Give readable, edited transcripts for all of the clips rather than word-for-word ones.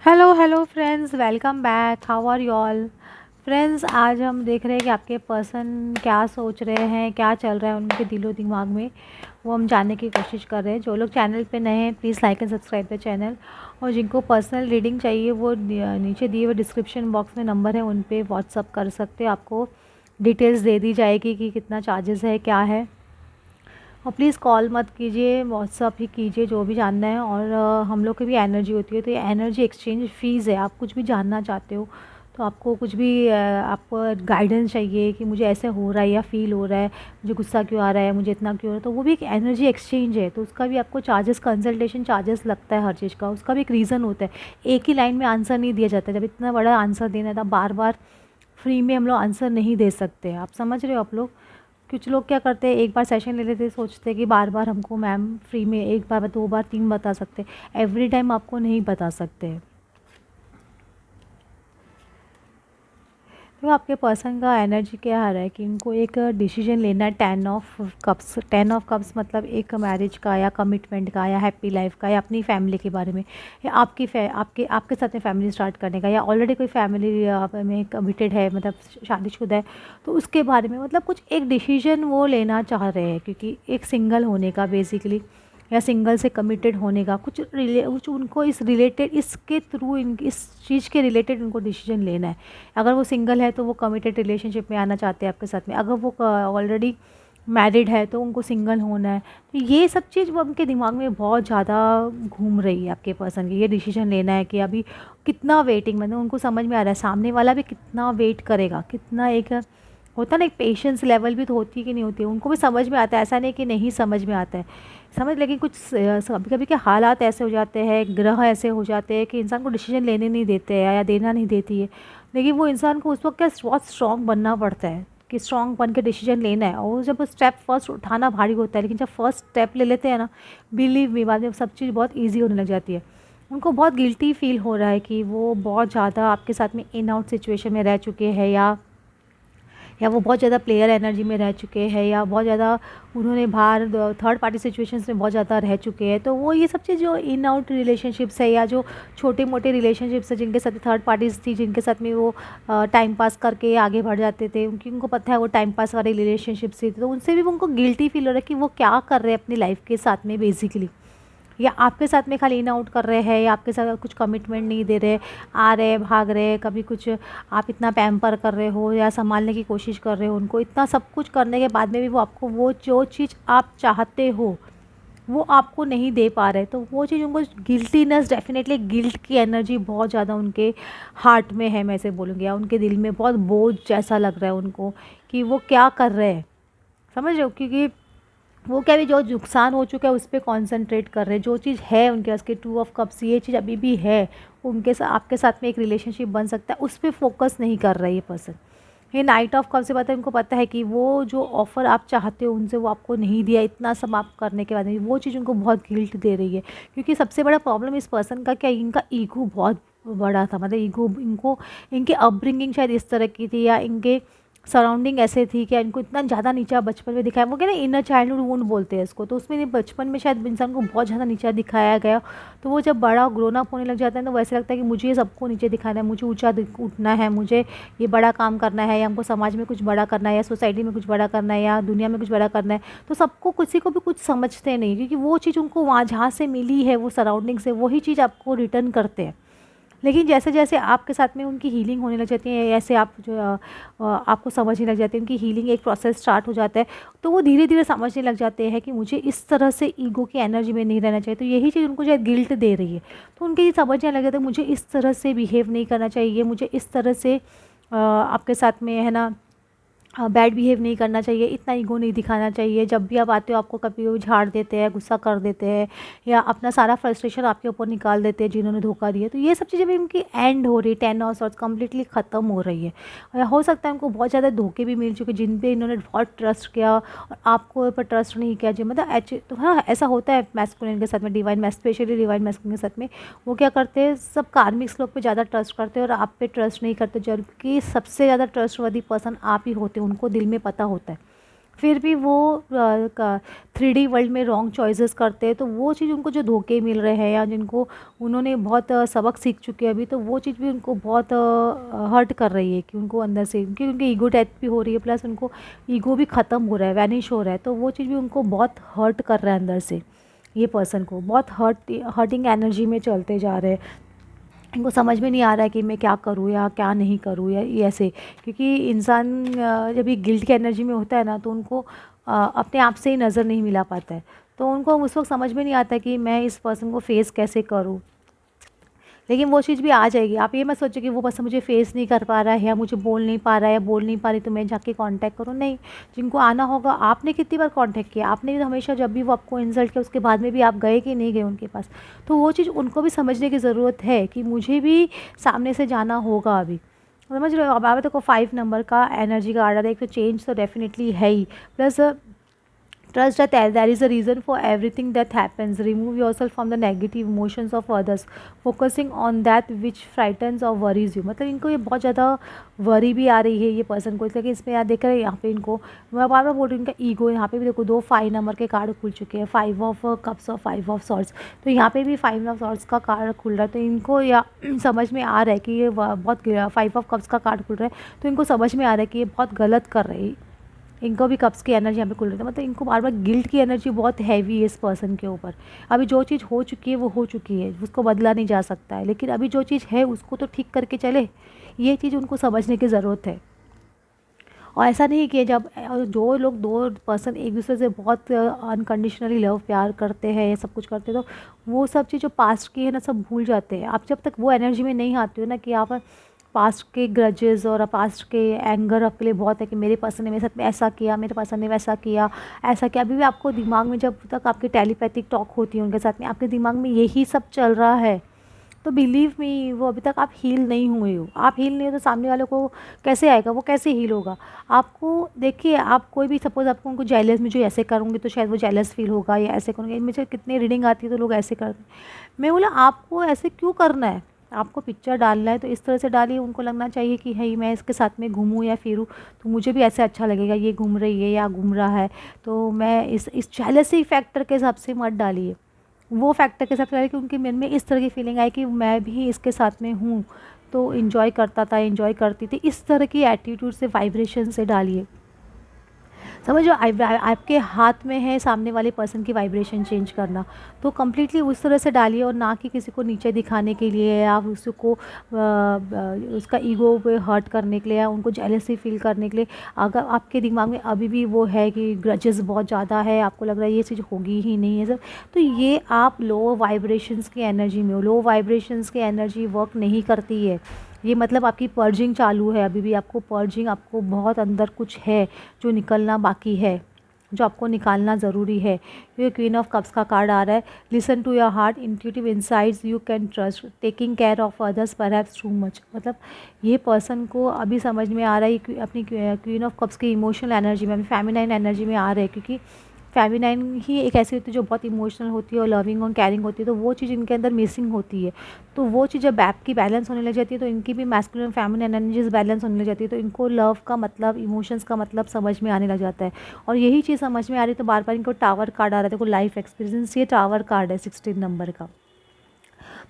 Hello hello friends, welcome back. How are you all friends. आज हम देख रहे हैं कि आपके पर्सन क्या सोच रहे हैं, क्या चल रहा है उनके दिलो दिमाग में, वो हम जानने की कोशिश कर रहे हैं। जो लोग चैनल पे नए हैं please like and subscribe the channel. और जिनको पर्सनल रीडिंग चाहिए वो नीचे दिए हुए डिस्क्रिप्शन बॉक्स में नंबर है, उन पे व्हाट्सअप कर सकते हो। आपको डिटेल्स दे दी जाएगी कि कितना चार्जेस है, क्या है। और प्लीज़ कॉल मत कीजिए, व्हाट्सअप ही कीजिए जो भी जानना है। और हम लोग की भी एनर्जी होती है, तो ये एनर्जी एक्सचेंज फ़ीस है। आप कुछ भी जानना चाहते हो तो आपको कुछ भी आपको गाइडेंस चाहिए कि मुझे ऐसे हो रहा है या फ़ील हो रहा है, मुझे गुस्सा क्यों आ रहा है, मुझे इतना क्यों हो रहा है, तो वो भी एक एनर्जी एक्सचेंज है। तो उसका भी आपको चार्जेस, कंसल्टेशन चार्जेस लगता है हर चीज़ का। उसका भी एक रीज़न होता है। एक ही लाइन में आंसर नहीं दिया जाता। जब इतना बड़ा आंसर देना था, बार बार फ्री में हम लोग आंसर नहीं दे सकते। आप समझ रहे हो आप लोग। कुछ लोग क्या करते हैं, एक बार सेशन ले लेते हैं, सोचते हैं कि बार बार हमको मैम फ्री में एक बार, दो बार, तीन बता सकते, एवरी टाइम आपको नहीं बता सकते। तो आपके पर्सन का एनर्जी क्या आ रहा है कि उनको एक डिसीजन लेना है। 10 ऑफ कप्स, 10 ऑफ कप्स मतलब एक मैरिज का या कमिटमेंट का या हैप्पी लाइफ का या अपनी फैमिली के बारे में, या आपके आपके साथ में फैमिली स्टार्ट करने का, या ऑलरेडी कोई फैमिली में कमिटेड है, मतलब शादीशुदा है, तो उसके बारे में मतलब कुछ एक डिसीजन वो लेना चाह रहे हैं। क्योंकि एक सिंगल होने का बेसिकली, या सिंगल से कमिटेड होने का कुछ उनको इस रिलेटेड, इसके थ्रू, इन इस चीज़ के रिलेटेड उनको डिसीजन लेना है। अगर वो सिंगल है तो वो कमिटेड रिलेशनशिप में आना चाहते हैं आपके साथ में। अगर वो ऑलरेडी मैरिड है तो उनको सिंगल होना है। तो ये सब चीज़ वो उनके दिमाग में बहुत ज़्यादा घूम रही है आपके पर्सन की। ये डिसीजन लेना है कि अभी कितना वेटिंग, मतलब उनको समझ में आ रहा है सामने वाला भी कितना वेट करेगा, कितना एक होता है ना, एक पेशेंस लेवल भी तो होती है कि नहीं होती है, उनको भी समझ में आता है। ऐसा नहीं कि नहीं समझ में आता है, समझ। लेकिन कुछ कभी कभी के हालात ऐसे हो जाते हैं, ग्रह ऐसे हो जाते हैं कि इंसान को डिसीजन लेने नहीं देते हैं या देना नहीं देती है। लेकिन वो इंसान को उस वक्त क्या बहुत स्ट्रॉन्ग बनना पड़ता है कि स्ट्रॉन्ग बन के डिसीजन लेना है। और जब स्टेप फर्स्ट उठाना भारी होता है, लेकिन जब फर्स्ट स्टेप ले लेते हैं ना, बिलीव मी, बाद में सब चीज़ बहुत ईजी होने लग जाती है। उनको बहुत गिल्टी फील हो रहा है कि वो बहुत ज़्यादा आपके साथ में इन आउट सिचुएशन में रह चुके हैं, या वो बहुत ज़्यादा प्लेयर एनर्जी में रह चुके हैं, या बहुत ज़्यादा उन्होंने बाहर थर्ड पार्टी सिचुएशंस में बहुत ज़्यादा रह चुके हैं। तो वो ये सब चीज़ जो इन आउट रिलेशनशिप्स है, या जो छोटे मोटे रिलेशनशिप्स है जिनके साथ थर्ड पार्टीज थी, जिनके साथ में वो टाइम पास करके आगे बढ़ जाते थे, उनकी उनको पता है वो टाइम पास वाली रिलेशनशिप्स थी, तो उनसे भी उनको गिल्टी फील हो रहा है कि वो क्या कर रहे हैं अपनी लाइफ के साथ में बेसिकली। या आपके साथ में खाली इन आउट कर रहे हैं, या आपके साथ कुछ कमिटमेंट नहीं दे रहे, आ रहे भाग रहे, कभी कुछ आप इतना पैम्पर कर रहे हो या संभालने की कोशिश कर रहे हो उनको। इतना सब कुछ करने के बाद में भी वो आपको वो जो चीज़ आप चाहते हो वो आपको नहीं दे पा रहे, तो वो चीज़ उनको गिल्टीनेस, डेफिनेटली गिल्ट की एनर्जी बहुत ज़्यादा उनके हार्ट में है, मैं ऐसे बोलूँगी, या उनके दिल में बहुत बोझ जैसा लग रहा है उनको कि वो क्या कर रहे हैं। समझ रहे हो। क्योंकि वो क्या भी जो नुकसान हो चुका है उस पे कॉन्सेंट्रेट कर रहे हैं। जो चीज़ है उनके पास के 2 ऑफ कप्स, ये चीज़ अभी भी है उनके साथ, आपके साथ में एक रिलेशनशिप बन सकता है, उस पे फोकस नहीं कर रहा है ये पर्सन। ये नाइट ऑफ कप से पता है, उनको पता है कि वो जो ऑफ़र आप चाहते हो उनसे वो आपको नहीं दिया, इतना सब आप करने के बाद में वो चीज़ उनको बहुत गिल्ट दे रही है। क्योंकि सबसे बड़ा प्रॉब्लम इस पर्सन का क्या, इनका ईगो बहुत बड़ा था। मतलब ईगो इनको, इनकी अपब्रिंगिंग शायद इस तरह की थी, या इनके सराउंडिंग ऐसे थी कि इनको इतना ज़्यादा नीचा बचपन में दिखाया। वो क्या ना, इनर चाइल्डहुड वुंड बोलते हैं इसको। तो उसमें बचपन में शायद इंसान को बहुत ज़्यादा नीचा दिखाया गया, तो वो जब बड़ा ग्रोन अप होने लग जाता है तो वैसे लगता है कि मुझे ये सबको नीचे दिखाना है, मुझे ऊंचा उठना है, मुझे ये बड़ा काम करना है, या हमको समाज में कुछ बड़ा करना है, या सोसाइटी में कुछ बड़ा करना है, या दुनिया में कुछ बड़ा करना है। तो सबको, किसी को भी कुछ समझते नहीं, क्योंकि वो चीज़ उनको वहाँ जहाँ से मिली है, वो सराउंडिंग से, वही चीज़ आपको रिटर्न करते हैं। लेकिन जैसे जैसे आपके साथ में उनकी हीलिंग होने लग जाती है, ऐसे आप जो आपको समझने लग जाते हैं, उनकी हीलिंग एक प्रोसेस स्टार्ट हो जाता है, तो वो धीरे धीरे समझने लग जाते हैं कि मुझे इस तरह से ईगो की एनर्जी में नहीं रहना चाहिए। तो यही चीज़ उनको शायद गिल्ट दे रही है। तो उनके ये समझने लग जाता है मुझे इस तरह से बिहेव नहीं करना चाहिए, मुझे इस तरह से आपके साथ में है ना बैड बिहेव नहीं करना चाहिए, इतना ईगो नहीं दिखाना चाहिए। जब भी आप आते हो आपको कभी वो झाड़ देते हैं, गुस्सा कर देते हैं, या अपना सारा फ्रस्ट्रेशन आपके ऊपर निकाल देते हैं जिन्होंने धोखा दिया। तो ये सब चीज़ें भी उनकी एंड हो रही है, 10 ऑफ सॉर्ट्स कम्प्लीटली ख़त्म हो रही है। या हो सकता है उनको बहुत ज़्यादा धोखे भी मिल चुके जिन पे इन्होंने बहुत ट्रस्ट किया और आपको ऊपर ट्रस्ट नहीं किया। जो मतलब तो हाँ, ऐसा होता है मैस्कुलिन के साथ में, स्पेशली डिवाइन मैस्कुलिन के साथ में। वो क्या करते हैं, सब कार्मिक्स लोग पे ज़्यादा ट्रस्ट करते हैं और आप पे ट्रस्ट नहीं करते, जबकि सबसे ज़्यादा ट्रस्टवर्दी पर्सन आप ही होते हैं। उनको दिल में पता होता है, फिर भी वो 3D वर्ल्ड में रॉन्ग चॉइसेस करते हैं, तो वो चीज़ उनको जो धोखे मिल रहे हैं या जिनको उन्होंने बहुत सबक सीख चुके हैं अभी, तो वो चीज़ भी उनको बहुत हर्ट कर रही है कि उनको अंदर से, क्योंकि उनकी ईगो डेथ भी हो रही है, प्लस उनको ईगो भी ख़त्म हो रहा है, वैनिश हो रहा है, तो वो चीज़ भी उनको बहुत हर्ट कर रहा है अंदर से। ये पर्सन को बहुत हर्टिंग एनर्जी में चलते जा रहे हैं। इनको समझ में नहीं आ रहा है कि मैं क्या करूँ या क्या नहीं करूँ या ये ऐसे, क्योंकि इंसान जब ये गिल्ट की एनर्जी में होता है ना, तो उनको अपने आप से ही नज़र नहीं मिला पाता है, तो उनको उस वक्त समझ में नहीं आता कि मैं इस पर्सन को फेस कैसे करूँ। लेकिन वो चीज़ भी आ जाएगी। आप ये मत सोचो कि वो पर्सन मुझे फेस नहीं कर पा रहा है या मुझे बोल नहीं पा रहा है या बोल नहीं पा रही, तो मैं जाके कांटेक्ट करूँ, नहीं। जिनको आना होगा, आपने कितनी बार कांटेक्ट किया, आपने भी तो हमेशा जब भी वो आपको इंसल्ट किया उसके बाद में भी आप गए कि नहीं गए उनके पास, तो वो चीज़ उनको भी समझने की ज़रूरत है कि मुझे भी सामने से जाना होगा अभी। समझ रहे हो? अब आप देखो 5 नंबर का एनर्जी का आर्डर है, एक तो चेंज तो डेफिनेटली है ही, plus trust that there is a reason for everything that happens. Remove yourself from the negative emotions of others, focusing on that which frightens or worries you. मतलब इनको ये बहुत ज़्यादा वरी भी आ रही है ये पर्सन को, इसलिए इसमें यार देख रहे हैं यहाँ पे इनको, मैं बार बार बोल रही हूँ, इनका ईगो यहाँ पे भी देखो 2 5 नंबर के कार्ड खुल चुके हैं, 5 ऑफ कप्स और 5 ऑफ सॉर्ड्स, तो यहाँ पे भी 5 ऑफ सॉर्ड्स का कार्ड खुल रहा है, तो इनको या समझ में आ रहा है कि ये बहुत 5 ऑफ कप्स का कार्ड खुल रहा है, तो इनको समझ में आ रहा है कि ये बहुत गलत कर रहे हैं। इनको भी कप्स की एनर्जी यहाँ पे खुल रही है, मतलब इनको बार बार गिल्ट की एनर्जी बहुत हैवी है इस पर्सन के ऊपर। अभी जो चीज़ हो चुकी है वो हो चुकी है, उसको बदला नहीं जा सकता है, लेकिन अभी जो चीज़ है उसको तो ठीक करके चले, ये चीज़ उनको समझने की ज़रूरत है। और ऐसा नहीं कि जब जो लोग 2 पर्सन एक दूसरे से बहुत अनकंडीशनली लव प्यार करते हैं, ये सब कुछ करते हैं, तो वो सब चीज़ जो पास्ट की है ना, सब भूल जाते हैं। आप जब तक वो एनर्जी में नहीं आते हो ना कि आप पास्ट के ग्रजेस और पास्ट के एंगर आपके लिए बहुत है कि मेरे पर्सन ने मेरे साथ में ऐसा किया, मेरे पर्सन ने वैसा किया, ऐसा किया, अभी भी आपको दिमाग में जब तक आपकी टेलीपैथिक टॉक होती है उनके साथ में, आपके दिमाग में यही सब चल रहा है, तो बिलीव मी वो अभी तक आप हील नहीं हुए हो। आप हील नहीं हो तो सामने वाले को कैसे आएगा, वो कैसे हील होगा? आपको देखिए, आप कोई भी सपोज़ आपको उनको जेलस, मुझे ऐसे करूँगी तो शायद वो जेलस फील होगा या ऐसे करूँगी, मुझे कितनी रीडिंग आती है तो लोग ऐसे करते हैं। मैं बोला आपको ऐसे क्यों करना है? आपको पिक्चर डालना है तो इस तरह से डालिए, उनको लगना चाहिए कि हई मैं इसके साथ में घूमूँ या फिरूँ तो मुझे भी ऐसे अच्छा लगेगा, ये घूम रही है या घूम रहा है, तो मैं इस जेलसी फैक्टर के हिसाब से मत डालिए। वो फैक्टर के साथ रहा कि उनके मन में इस तरह की फीलिंग आई कि मैं भी इसके साथ में हूँ, तो इन्जॉय करता था, इन्जॉय करती थी, इस तरह की एटीट्यूड से, वाइब्रेशन से डालिए। समझो आपके हाथ में है सामने वाले पर्सन की वाइब्रेशन चेंज करना, तो कम्प्लीटली उस तरह से डालिए, और ना कि किसी को नीचे दिखाने के लिए या उसको उसका ईगो पे हर्ट करने के लिए या उनको जेलसी फील करने के लिए। अगर आपके दिमाग में अभी भी वो है कि ग्रजेस बहुत ज़्यादा है, आपको लग रहा है ये चीज़ होगी ही नहीं है सब, तो ये आप लो वाइब्रेशंस की एनर्जी में हो। लो वाइब्रेशंस की एनर्जी वर्क नहीं करती है, ये मतलब आपकी पर्जिंग चालू है, अभी भी आपको पर्जिंग, आपको बहुत अंदर कुछ है जो निकलना बाकी है, जो आपको निकालना ज़रूरी है। ये क्वीन ऑफ कप्स का कार्ड आ रहा है। Listen to your heart, intuitive insights you can trust, taking care of others perhaps too much. मतलब ये पर्सन को अभी समझ में आ रहा है कि अपनी क्वीन ऑफ कप्स की इमोशनल एनर्जी में, अपनी फेमिनाइन एनर्जी में आ रहे हैं, क्योंकि फेमिनाइन ही एक ऐसी होती है जो बहुत इमोशनल होती है और लविंग और कैरिंग होती है, तो वो चीज़ इनके अंदर मिसिंग होती है। तो वो चीज़ जब आपकी बैलेंस होने लग जाती है तो इनकी भी मैस्कुलिन फेमिनिन एनर्जीज बैलेंस होने लग जाती है, तो इनको लव का मतलब, इमोशंस का मतलब समझ में आने लग जाता है। और यही चीज़ समझ में आ रही है तो बार बार इनको टावर कार्ड आ रहा है। देखो लाइफ एक्सपीरियंस, ये टावर कार्ड है 16 नंबर का।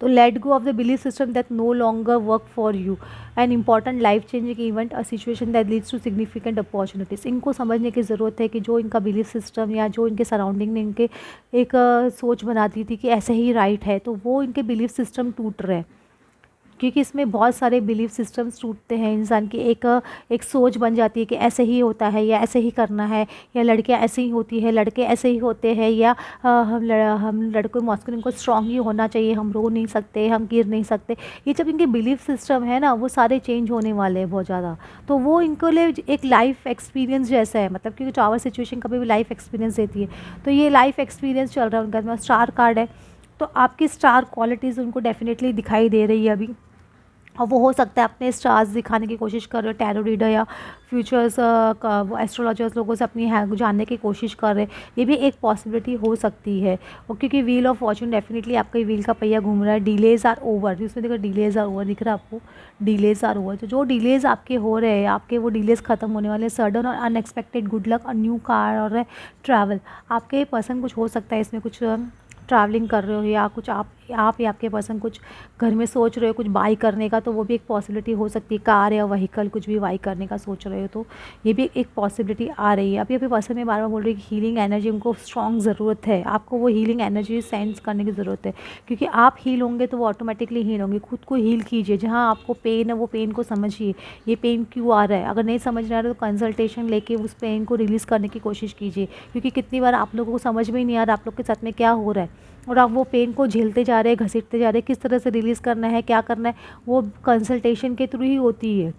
तो let go of the belief system that no longer work for you, an important life changing event, a situation that leads to significant opportunities. इनको समझने की ज़रूरत है कि जो इनका बिलीफ सिस्टम या जो इनके सराउंडिंग ने इनके एक सोच बना दी थी कि ऐसे ही राइट है, तो वो इनके बिलीफ सिस्टम टूट रहे हैं, क्योंकि इसमें बहुत सारे बिलीफ सिस्टम्स टूटते हैं। इंसान की एक सोच बन जाती है कि ऐसे ही होता है या ऐसे ही करना है, या लड़कियां ऐसे ही होती है, लड़के ऐसे ही होते हैं, या हम लड़कों मॉस्कुलिन को स्ट्रांग ही होना चाहिए, हम रो नहीं सकते, हम गिर नहीं सकते। ये जब इनके बिलीफ सिस्टम है ना, वो सारे चेंज होने वाले हैं बहुत ज़्यादा। तो वो इनको लिए एक लाइफ एक्सपीरियंस जैसा है, मतलब क्योंकि टावर सिचुएशन कभी भी लाइफ एक्सपीरियंस देती है, तो ये लाइफ एक्सपीरियंस चल रहा है उनका। स्टार कार्ड है, तो आपकी स्टार क्वालिटीज़ उनको डेफिनेटली दिखाई दे रही है अभी। और वो हो सकता है अपने स्टार्स दिखाने की कोशिश कर रहे हो, टैरो रीडर या फ्यूचर्स एस्ट्रोलॉजर्स लोगों से अपनी है जानने की कोशिश कर रहे हैं, ये भी एक पॉसिबिलिटी हो सकती है। और क्योंकि व्हील ऑफ फॉर्चून डेफिनेटली आपका व्हील का पहिया घूम रहा है, डिलेज आर ओवर, इसमें देखो डिलेज आर ओवर दिख रहा है आपको, डिलेज आर ओवर। तो जो डिलेज आपके हो रहे हैं, आपके वो डिलेज खत्म होने वाले, सडन और अनएक्सपेक्टेड गुड लक और न्यू कार और ट्रैवल। आपके पर्सन कुछ हो सकता है इसमें कुछ ट्रैवलिंग कर रहे हो, या कुछ आप या आपके पर्सन कुछ घर में सोच रहे हो कुछ बाई करने का, तो वो भी एक पॉसिबिलिटी हो सकती है। कार या व्हीकल कुछ भी बाई करने का सोच रहे हो तो ये भी एक पॉसिबिलिटी आ रही है। अभी पर्सन में बार बार बोल रही है कि हीलिंग एनर्जी उनको स्ट्रॉन्ग ज़रूरत है, आपको वो हीलिंग एनर्जी सेंस करने की ज़रूरत है, क्योंकि आप हील होंगे तो वो ऑटोमेटिकली हील होंगे। खुद को हील कीजिए, जहाँ आपको पेन है वो पेन को समझिए, ये पेन क्यों आ रहा है। अगर नहीं समझ रहा है तो कंसल्टेशन लेके उस पेन को रिलीज़ करने की कोशिश कीजिए, क्योंकि कितनी बार आप लोगों को समझ में ही नहीं आ रहा आप लोग के साथ में क्या हो रहा है, और आप वो पेन को झेलते जा रहे हैं, घसीटते जा रहे हैं। किस तरह से रिलीज़ करना है, क्या करना है, वो कंसल्टेशन के थ्रू ही होती है।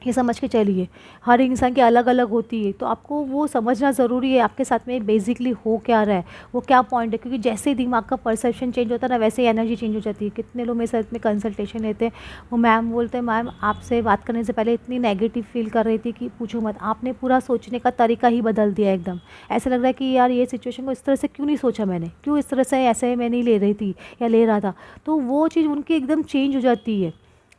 ये समझ के चलिए, हर इंसान की अलग अलग होती है, तो आपको वो समझना ज़रूरी है आपके साथ में बेसिकली हो क्या रहा है, वो क्या पॉइंट है। क्योंकि जैसे ही दिमाग का परसेप्शन चेंज होता है ना, वैसे ही एनर्जी चेंज हो जाती है। कितने लोग मेरे साथ में कंसल्टेशन लेते हैं, वो मैम बोलते हैं मैम आपसे बात करने से पहले इतनी नेगेटिव फील कर रही थी कि पूछो मत, आपने पूरा सोचने का तरीका ही बदल दिया एकदम। ऐसा लग रहा है कि यार ये सिचुएशन को इस तरह से क्यों नहीं सोचा मैंने, क्यों इस तरह से ऐसे मैं नहीं ले रही थी या ले रहा था। तो वो चीज़ उनकी एकदम चेंज हो जाती है,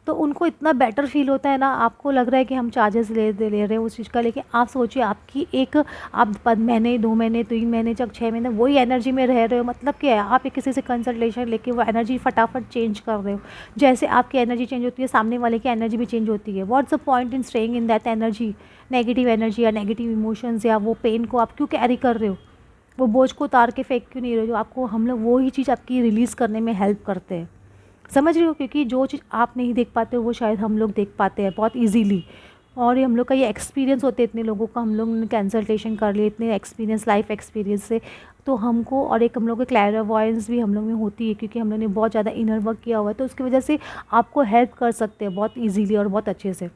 तो उनको इतना बेटर फील होता है ना। आपको लग रहा है कि हम चार्जेस ले रहे हैं उस चीज़ का, लेकिन आप सोचिए आपकी एक आप 5 महीने 2 महीने 3 महीने तक 6 महीने वही एनर्जी में रह रहे हो, मतलब क्या है, आप एक किसी से कंसल्टेशन लेके वो एनर्जी फटाफट चेंज कर रहे हो। जैसे आपकी एनर्जी चेंज होती है, सामने वाले की एनर्जी भी चेंज होती है। What's the point in staying in that energy, negative energy या नेगेटिव इमोशंस या वो पेन को आप क्यों कैरी कर रहे हो, वो बोझ को उतार के फेंक क्यों नहीं रहे हो। जो आपको हम लोग वो ही चीज़ आपकी रिलीज़ करने में हेल्प करते हैं, समझ रहे हो। क्योंकि जो चीज़ आप नहीं देख पाते हो वो शायद हम लोग देख पाते हैं बहुत इजीली। और ये हम लोग का ये एक्सपीरियंस होते हैं, इतने लोगों का हम लोग ने कंसल्टेशन कर लिए, इतने एक्सपीरियंस लाइफ एक्सपीरियंस से, तो हमको और एक हम लोग की क्लैरिवॉयंस भी हम लोग में होती है, क्योंकि हम लोग ने बहुत ज़्यादा इनर वर्क किया हुआ है। तो उसकी वजह से आपको हेल्प कर सकते हैं बहुत ईजीली और बहुत अच्छे से,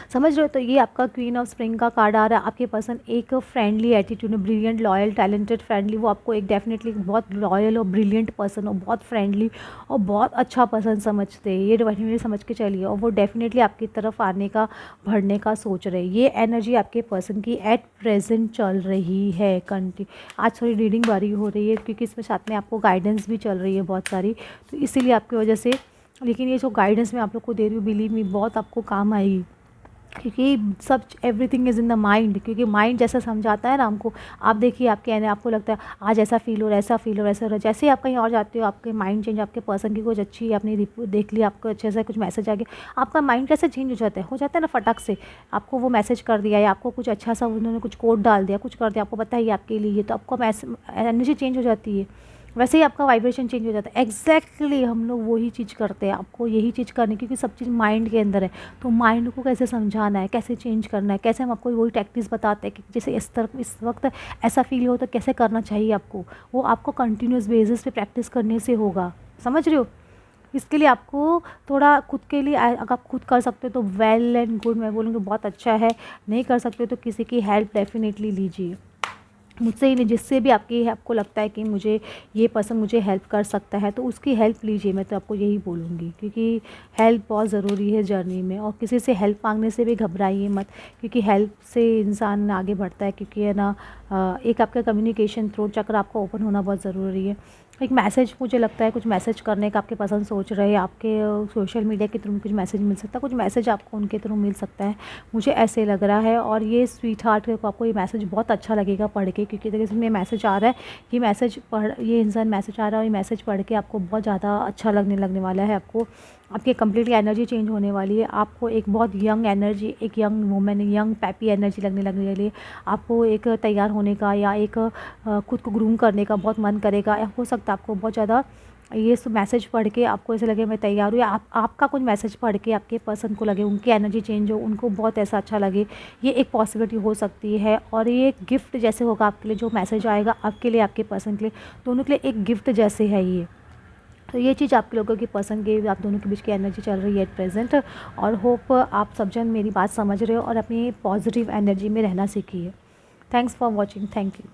समझ रहे हो। तो ये आपका क्वीन ऑफ स्प्रिंग का कार्ड आ रहा है। आपके पर्सन एक फ्रेंडली एटीट्यूड में, ब्रिलियंट लॉयल टैलेंटेड फ्रेंडली, वो आपको एक डेफिनेटली बहुत लॉयल और ब्रिलियंट पर्सन और बहुत फ्रेंडली और बहुत अच्छा पर्सन समझते हैं, ये डेफिनेटली समझ के चलिए। और वो डेफिनेटली आपकी तरफ आने का बढ़ने का सोच रहे हैं। ये एनर्जी आपके पर्सन की एट प्रेजेंट चल रही है आज थोड़ी रीडिंग बारी हो रही है, क्योंकि इसमें साथ में आपको गाइडेंस भी चल रही है बहुत सारी, तो इसीलिए आपकी वजह से। लेकिन ये जो गाइडेंस मैं आप लोग को दे रही हूँ, बिलीव मी बहुत आपको काम आएगी, क्योंकि सब everything is in the mind. क्योंकि माइंड जैसा समझाता है ना हमको, आप देखिए आपके यानी आपको लगता है आज ऐसा फील हो रहा है, ऐसा फील हो रहा है, ऐसा हो रहा है। जैसे ही आप कहीं और जाते हो, आपके माइंड चेंज, आपके पर्सन की कुछ अच्छी आपने रिपोर्ट देख ली, आपको अच्छे से कुछ मैसेज आ गया, आपका माइंड कैसे चेंज हो जाता है ना फटाक से। आपको वो मैसेज कर दिया या आपको कुछ अच्छा सा उन्होंने कुछ कोड डाल दिया, कुछ कर दिया, आपको पता है ये आपके लिए, तो आपको एनर्जी चेंज हो जाती है, वैसे ही आपका वाइब्रेशन चेंज हो जाता है। एग्जैक्टली हम लोग वही चीज़ करते हैं, आपको यही चीज़ करनी, क्योंकि सब चीज़ माइंड के अंदर है। तो माइंड को कैसे समझाना है, कैसे चेंज करना है, कैसे हम आपको वही टैक्टिस बताते हैं कि जैसे इस वक्त ऐसा फील हो तो कैसे करना चाहिए आपको, वो आपको कंटिन्यूस बेसिस पे प्रैक्टिस करने से होगा, समझ रहे हो। इसके लिए आपको थोड़ा खुद के लिए अगर आप खुद कर सकते हो तो वेल एंड गुड, मैं बोलूँगी बहुत अच्छा है। नहीं कर सकते तो किसी की हेल्प डेफिनेटली लीजिए, मुझसे ही नहीं, जिससे भी आपको लगता है कि मुझे ये पर्सन मुझे हेल्प कर सकता है तो उसकी हेल्प लीजिए। मैं तो आपको यही बोलूँगी, क्योंकि हेल्प बहुत ज़रूरी है जर्नी में। और किसी से हेल्प मांगने से भी घबराइए मत, क्योंकि हेल्प से इंसान आगे बढ़ता है। क्योंकि है ना, एक आपका कम्युनिकेशन थ्रोट चक्र आपका ओपन होना बहुत ज़रूरी है। एक मैसेज, मुझे लगता है कुछ मैसेज करने का आपके पर्सन सोच रहे हैं, आपके सोशल मीडिया के थ्रू कुछ मैसेज मिल सकता है, कुछ मैसेज आपको उनके थ्रू मिल सकता है, मुझे ऐसे लग रहा है। और ये स्वीट हार्ट को आपको ये मैसेज बहुत अच्छा लगेगा पढ़ के, क्योंकि देखिए इसमें मैसेज आ रहा है, ये इंसान मैसेज आ रहा है और ये मैसेज पढ़ के आपको बहुत ज़्यादा अच्छा लगने वाला है। आपको आपकी कंप्लीटली एनर्जी चेंज होने वाली है। आपको एक बहुत यंग एनर्जी, एक young women, young pappy energy लगने वाली है। आपको एक तैयार होने का या एक खुद को ग्रूम करने का बहुत मन करेगा, या हो सकता है आपको बहुत ज़्यादा ये मैसेज पढ़ के आपको ऐसे लगे मैं तैयार हूँ, या आपका कुछ मैसेज पढ़ के आपके पर्सन को लगे उनकी एनर्जी चेंज हो, उनको बहुत ऐसा अच्छा लगे, ये एक पॉसिबिलिटी हो सकती है। और ये एक गिफ्ट जैसे होगा आपके लिए, जो मैसेज आएगा आपके लिए, आपके पर्सन के लिए, दोनों के लिए एक गिफ्ट जैसे है ये। तो ये चीज़ आप लोगों की पर्सन के, आप दोनों के बीच की एनर्जी चल रही है एट प्रेजेंट। और होप आप सब जन मेरी बात समझ रहे हो और अपनी पॉजिटिव एनर्जी में रहना सीखिए। Thanks for watching, thank you.